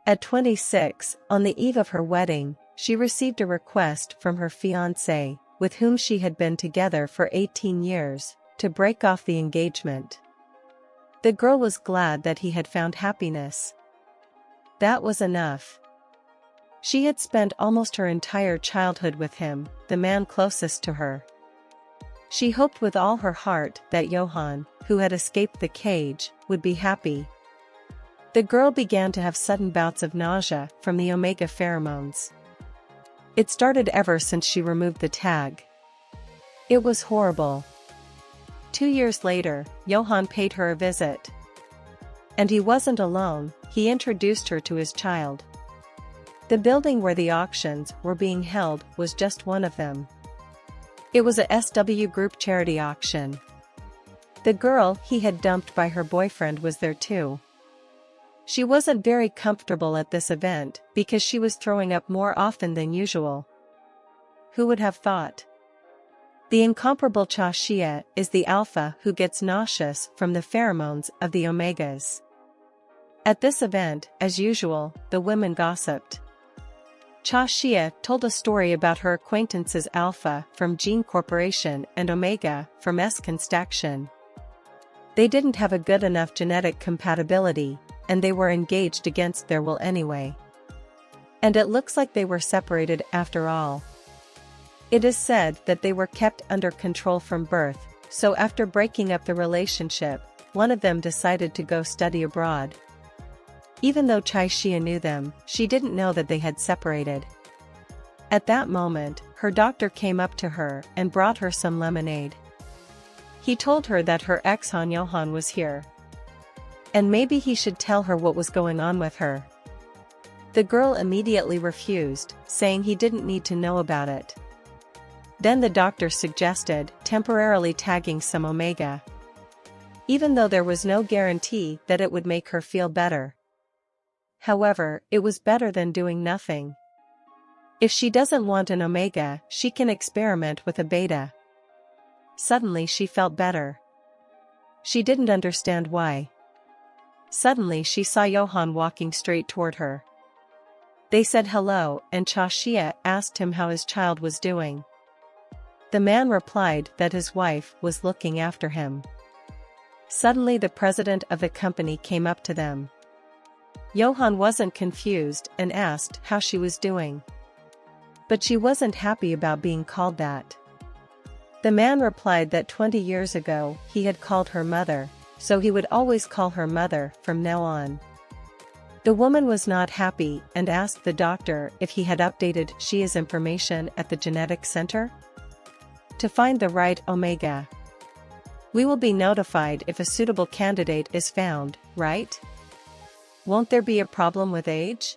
At 26, on the eve of her wedding, she received a request from her fiancé, with whom she had been together for 18 years, to break off the engagement. The girl was glad that he had found happiness. That was enough. She had spent almost her entire childhood with him, the man closest to her. She hoped with all her heart that Johan, who had escaped the cage, would be happy. The girl began to have sudden bouts of nausea from the omega pheromones. It started ever since she removed the tag. It was horrible. 2 years later, Johan paid her a visit. And he wasn't alone, he introduced her to his child. The building where the auctions were being held was just one of them. It was a SW Group charity auction. The girl he had dumped by her boyfriend was there too. She wasn't very comfortable at this event because she was throwing up more often than usual. Who would have thought? The incomparable Cha Shia is the alpha who gets nauseous from the pheromones of the omegas. At this event, as usual, the women gossiped. Cha Shia told a story about her acquaintances Alpha from Gene Corporation and Omega from S Construction. They didn't have a good enough genetic compatibility, and they were engaged against their will anyway. And it looks like they were separated after all. It is said that they were kept under control from birth, so after breaking up the relationship, one of them decided to go study abroad. Even though Cha Shia knew them, she didn't know that they had separated. At that moment, her doctor came up to her and brought her some lemonade. He told her that her ex-hon Johan was here. And maybe he should tell her what was going on with her. The girl immediately refused, saying he didn't need to know about it. Then the doctor suggested temporarily tagging some omega. Even though there was no guarantee that it would make her feel better. However, it was better than doing nothing. If she doesn't want an omega, she can experiment with a beta. Suddenly she felt better. She didn't understand why. Suddenly she saw Johan walking straight toward her. They said hello, and Cha Shia asked him how his child was doing. The man replied that his wife was looking after him. Suddenly the president of the company came up to them. Johan wasn't confused and asked how she was doing. But she wasn't happy about being called that. The man replied that 20 years ago he had called her mother, so he would always call her mother from now on. The woman was not happy and asked the doctor if he had updated Shia's information at the genetic center to find the right omega. We will be notified if a suitable candidate is found, right? Won't there be a problem with age?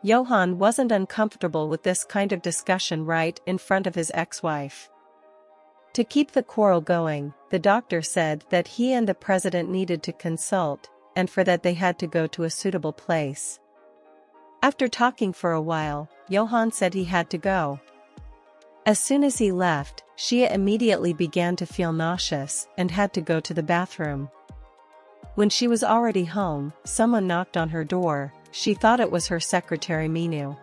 Johan wasn't uncomfortable with this kind of discussion right in front of his ex-wife. To keep the quarrel going, the doctor said that he and the president needed to consult, and for that they had to go to a suitable place. After talking for a while, Johan said he had to go. As soon as he left, Shia immediately began to feel nauseous and had to go to the bathroom. When she was already home, someone knocked on her door. She thought it was her secretary Minu.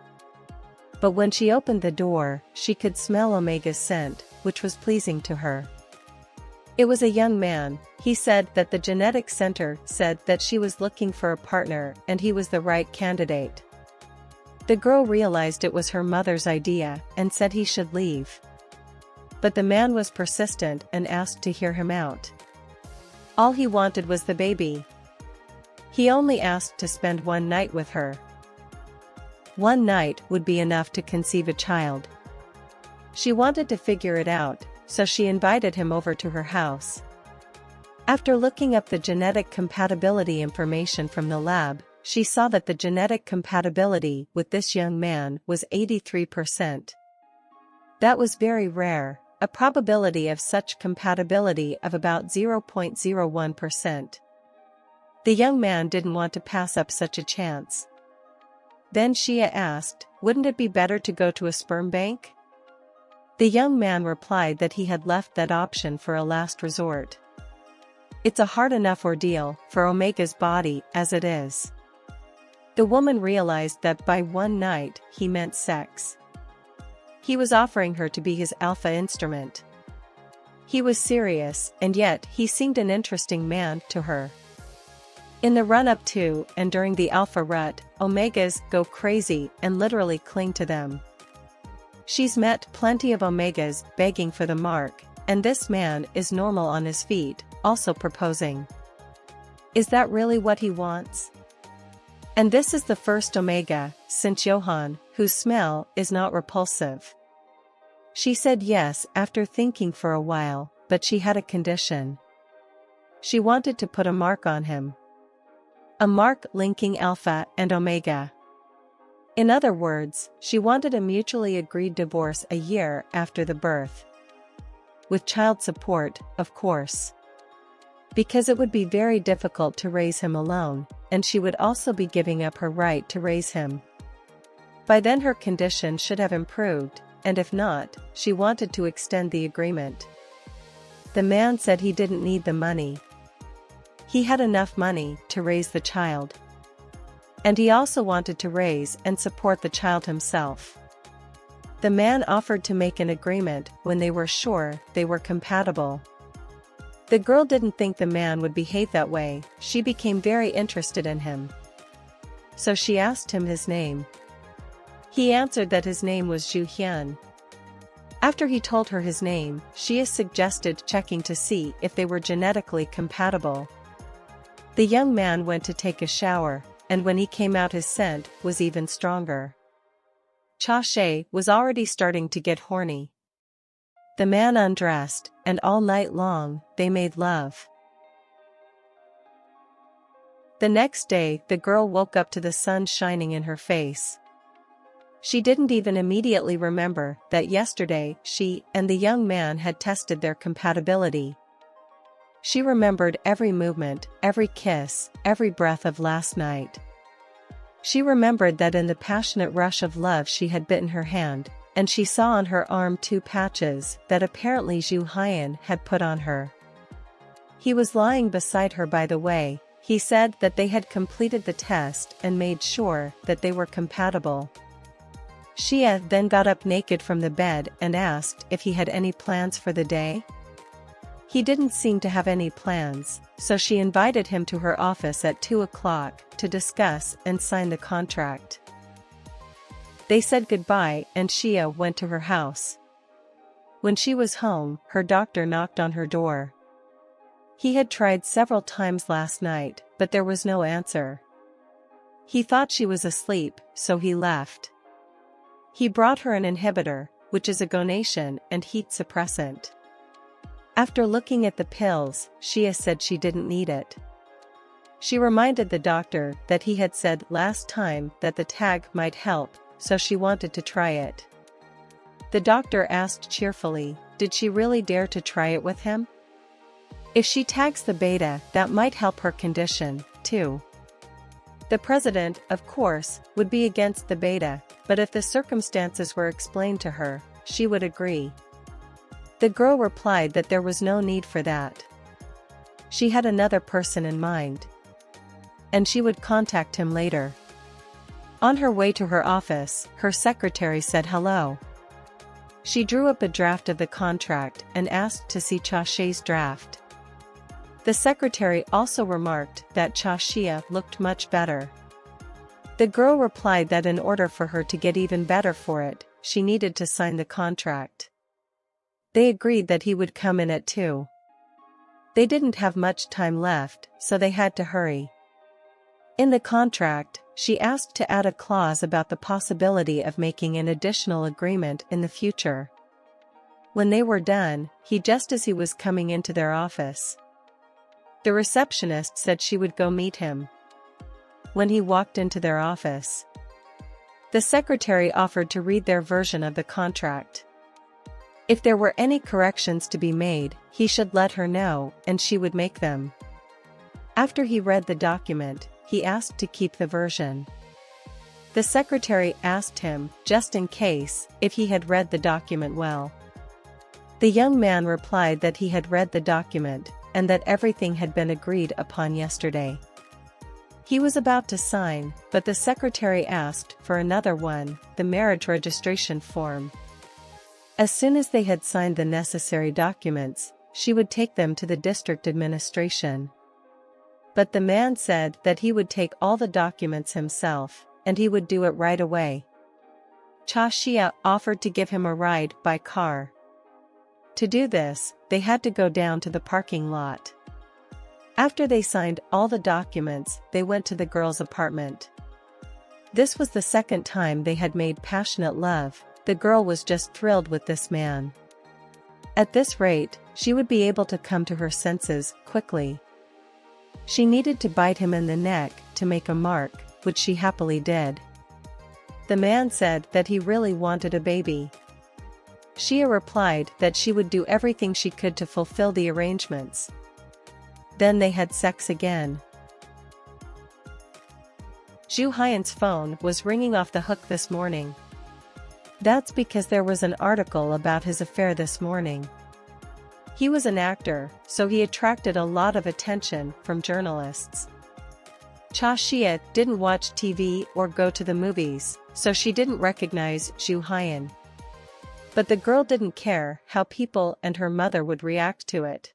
But when she opened the door, she could smell Omega's scent, which was pleasing to her. It was a young man. He said that the genetic center said that she was looking for a partner and he was the right candidate. The girl realized it was her mother's idea and said he should leave. But the man was persistent and asked to hear him out. All he wanted was the baby. He only asked to spend one night with her. One night would be enough to conceive a child. She wanted to figure it out, so she invited him over to her house. After looking up the genetic compatibility information from the lab, she saw that the genetic compatibility with this young man was 83%. That was very rare, a probability of such compatibility of about 0.01%. The young man didn't want to pass up such a chance. Then Shia asked, wouldn't it be better to go to a sperm bank? The young man replied that he had left that option for a last resort. It's a hard enough ordeal for Omega's body as it is. The woman realized that by one night he meant sex. He was offering her to be his alpha instrument. He was serious, and yet he seemed an interesting man to her. In the run-up to and during the alpha rut, omegas go crazy and literally cling to them. She's met plenty of omegas begging for the mark, and this man is normal on his feet, also proposing. Is that really what he wants? And this is the first omega, since Johann, whose smell is not repulsive. She said yes after thinking for a while, but she had a condition. She wanted to put a mark on him. A mark linking alpha and omega. In other words, she wanted a mutually agreed divorce a year after the birth. With child support, of course. Because it would be very difficult to raise him alone, and she would also be giving up her right to raise him. By then her condition should have improved, and if not, she wanted to extend the agreement. The man said he didn't need the money. He had enough money to raise the child. And he also wanted to raise and support the child himself. The man offered to make an agreement when they were sure they were compatible. The girl didn't think the man would behave that way. She became very interested in him. So she asked him his name. He answered that his name was Zhu Hyun. After he told her his name, Shia suggested checking to see if they were genetically compatible. The young man went to take a shower, and when he came out his scent was even stronger. Cha Shia was already starting to get horny. The man undressed, and all night long, they made love. The next day, the girl woke up to the sun shining in her face. She didn't even immediately remember that yesterday she and the young man had tested their compatibility. She remembered every movement, every kiss, every breath of last night. She remembered that in the passionate rush of love she had bitten her hand, and she saw on her arm 2 patches that apparently Zhu Hyun had put on her. He was lying beside her by the way. He said that they had completed the test and made sure that they were compatible. Shia then got up naked from the bed and asked if he had any plans for the day. He didn't seem to have any plans, so she invited him to her office at 2 o'clock to discuss and sign the contract. They said goodbye and Shia went to her house. When she was home, her doctor knocked on her door. He had tried several times last night, but there was no answer. He thought she was asleep, so he left. He brought her an inhibitor, which is a gonation and heat suppressant. After looking at the pills, Shia said she didn't need it. She reminded the doctor that he had said last time that the tag might help, so she wanted to try it. The doctor asked cheerfully, did she really dare to try it with him? If she tags the beta, that might help her condition, too. The president, of course, would be against the beta, but if the circumstances were explained to her, she would agree. The girl replied that there was no need for that. She had another person in mind. And she would contact him later. On her way to her office, her secretary said hello. She drew up a draft of the contract and asked to see Cha Shia's draft. The secretary also remarked that Cha Shia looked much better. The girl replied that in order for her to get even better for it, she needed to sign the contract. They agreed that he would come in at 2. They didn't have much time left, so they had to hurry. In the contract, she asked to add a clause about the possibility of making an additional agreement in the future. When they were done, just as he was coming into their office. The receptionist said she would go meet him. When he walked into their office, the secretary offered to read their version of the contract. If there were any corrections to be made, he should let her know, and she would make them. After he read the document, he asked to keep the version. The secretary asked him, just in case, if he had read the document well. The young man replied that he had read the document, and that everything had been agreed upon yesterday. He was about to sign, but the secretary asked for another one, the marriage registration form. As soon as they had signed the necessary documents, she would take them to the district administration. But the man said that he would take all the documents himself, and he would do it right away. Cha Shia offered to give him a ride by car. To do this, they had to go down to the parking lot. After they signed all the documents, they went to the girl's apartment. This was the second time they had made passionate love. The girl was just thrilled with this man. At this rate, she would be able to come to her senses quickly. She needed to bite him in the neck to make a mark, which she happily did. The man said that he really wanted a baby. Shia replied that she would do everything she could to fulfill the arrangements. Then they had sex again. Ju Hyun's phone was ringing off the hook this morning. That's because there was an article about his affair this morning. He was an actor, so he attracted a lot of attention from journalists. Cha Shia didn't watch TV or go to the movies, so she didn't recognize Ju Hyun. But the girl didn't care how people and her mother would react to it.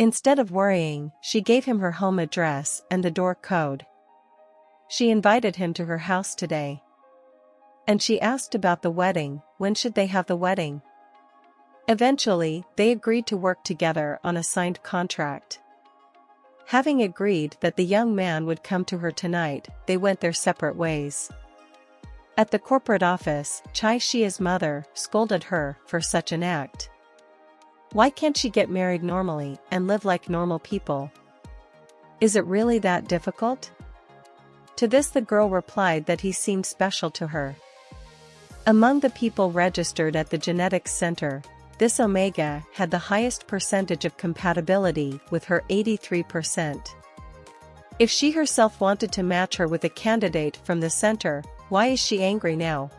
Instead of worrying, she gave him her home address and the door code. She invited him to her house today. And she asked about the wedding. When should they have the wedding? Eventually, they agreed to work together on a signed contract. Having agreed that the young man would come to her tonight, they went their separate ways. At the corporate office, Cha Shia's mother scolded her for such an act. Why can't she get married normally and live like normal people? Is it really that difficult? To this the girl replied that he seemed special to her. Among the people registered at the genetics center, this Omega had the highest percentage of compatibility with her 83%. If she herself wanted to match her with a candidate from the center, why is she angry now?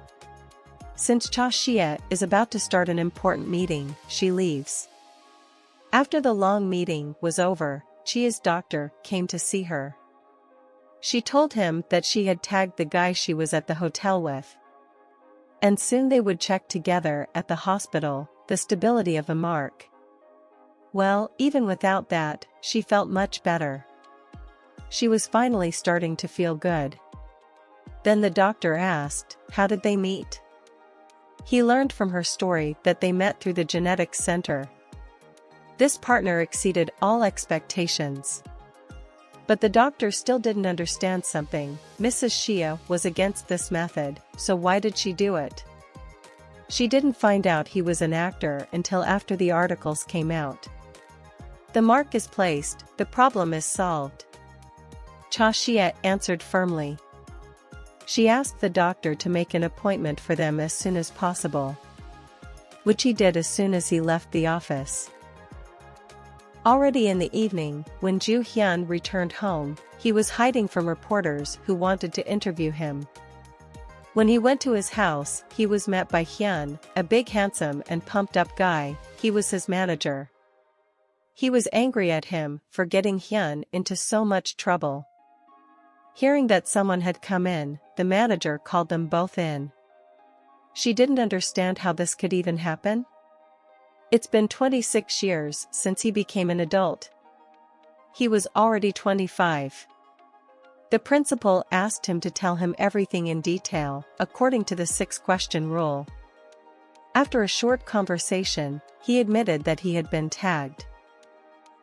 Since Cha Shia is about to start an important meeting, she leaves. After the long meeting was over, Chia's doctor came to see her. She told him that she had tagged the guy she was at the hotel with. And soon they would check together at the hospital the stability of a mark. Well, even without that, she felt much better. She was finally starting to feel good. Then the doctor asked, how did they meet? He learned from her story that they met through the genetics center. This partner exceeded all expectations. But the doctor still didn't understand something. Mrs. Shia was against this method, so why did she do it? She didn't find out he was an actor until after the articles came out. The mark is placed, the problem is solved. Cha Shia answered firmly. She asked the doctor to make an appointment for them as soon as possible. Which he did as soon as he left the office. Already in the evening, when Ju Hyun returned home, he was hiding from reporters who wanted to interview him. When he went to his house, he was met by Hyun, a big handsome and pumped-up guy. He was his manager. He was angry at him for getting Hyun into so much trouble. Hearing that someone had come in, the manager called them both in. She didn't understand how this could even happen. It's been 26 years since he became an adult. He was already 25. The principal asked him to tell him everything in detail, according to the 6-question rule. After a short conversation, he admitted that he had been tagged.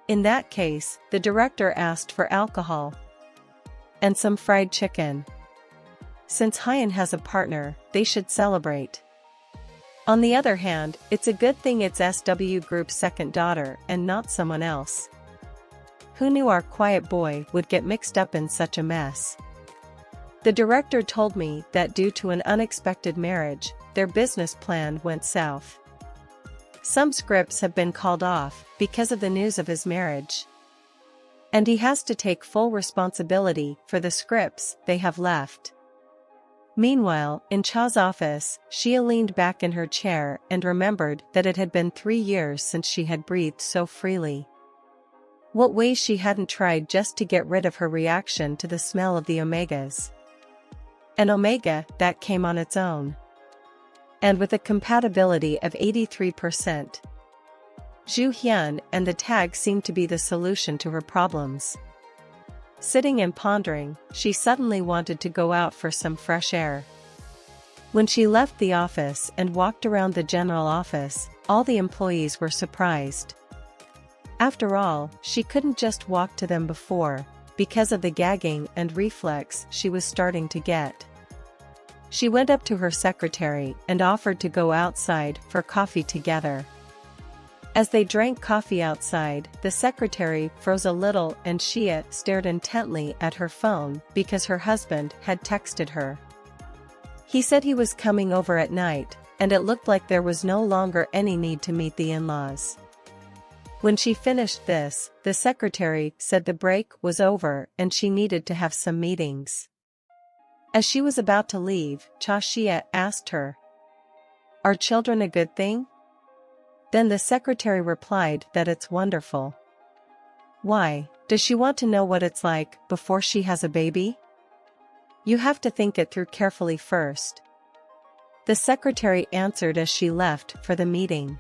In that case, the director asked for alcohol and some fried chicken. Since Hyun has a partner, they should celebrate. On the other hand, it's a good thing it's SW Group's second daughter and not someone else. Who knew our quiet boy would get mixed up in such a mess? The director told me that due to an unexpected marriage, their business plan went south. Some scripts have been called off because of the news of his marriage. And he has to take full responsibility for the scripts they have left. Meanwhile, in Cha's office, Shia leaned back in her chair and remembered that it had been 3 years since she had breathed so freely. What ways she hadn't tried just to get rid of her reaction to the smell of the omegas. An omega that came on its own. And with a compatibility of 83%. Ju Hyun and the tag seemed to be the solution to her problems. Sitting and pondering, she suddenly wanted to go out for some fresh air. When she left the office and walked around the general office, all the employees were surprised. After all, she couldn't just walk to them before, because of the gagging and reflex she was starting to get. She went up to her secretary and offered to go outside for coffee together. As they drank coffee outside, the secretary froze a little and Shia stared intently at her phone because her husband had texted her. He said he was coming over at night, and it looked like there was no longer any need to meet the in-laws. When she finished this, the secretary said the break was over and she needed to have some meetings. As she was about to leave, Cha Shia asked her, "Are children a good thing?" Then the secretary replied that it's wonderful. Why, does she want to know what it's like before she has a baby? You have to think it through carefully first. The secretary answered as she left for the meeting.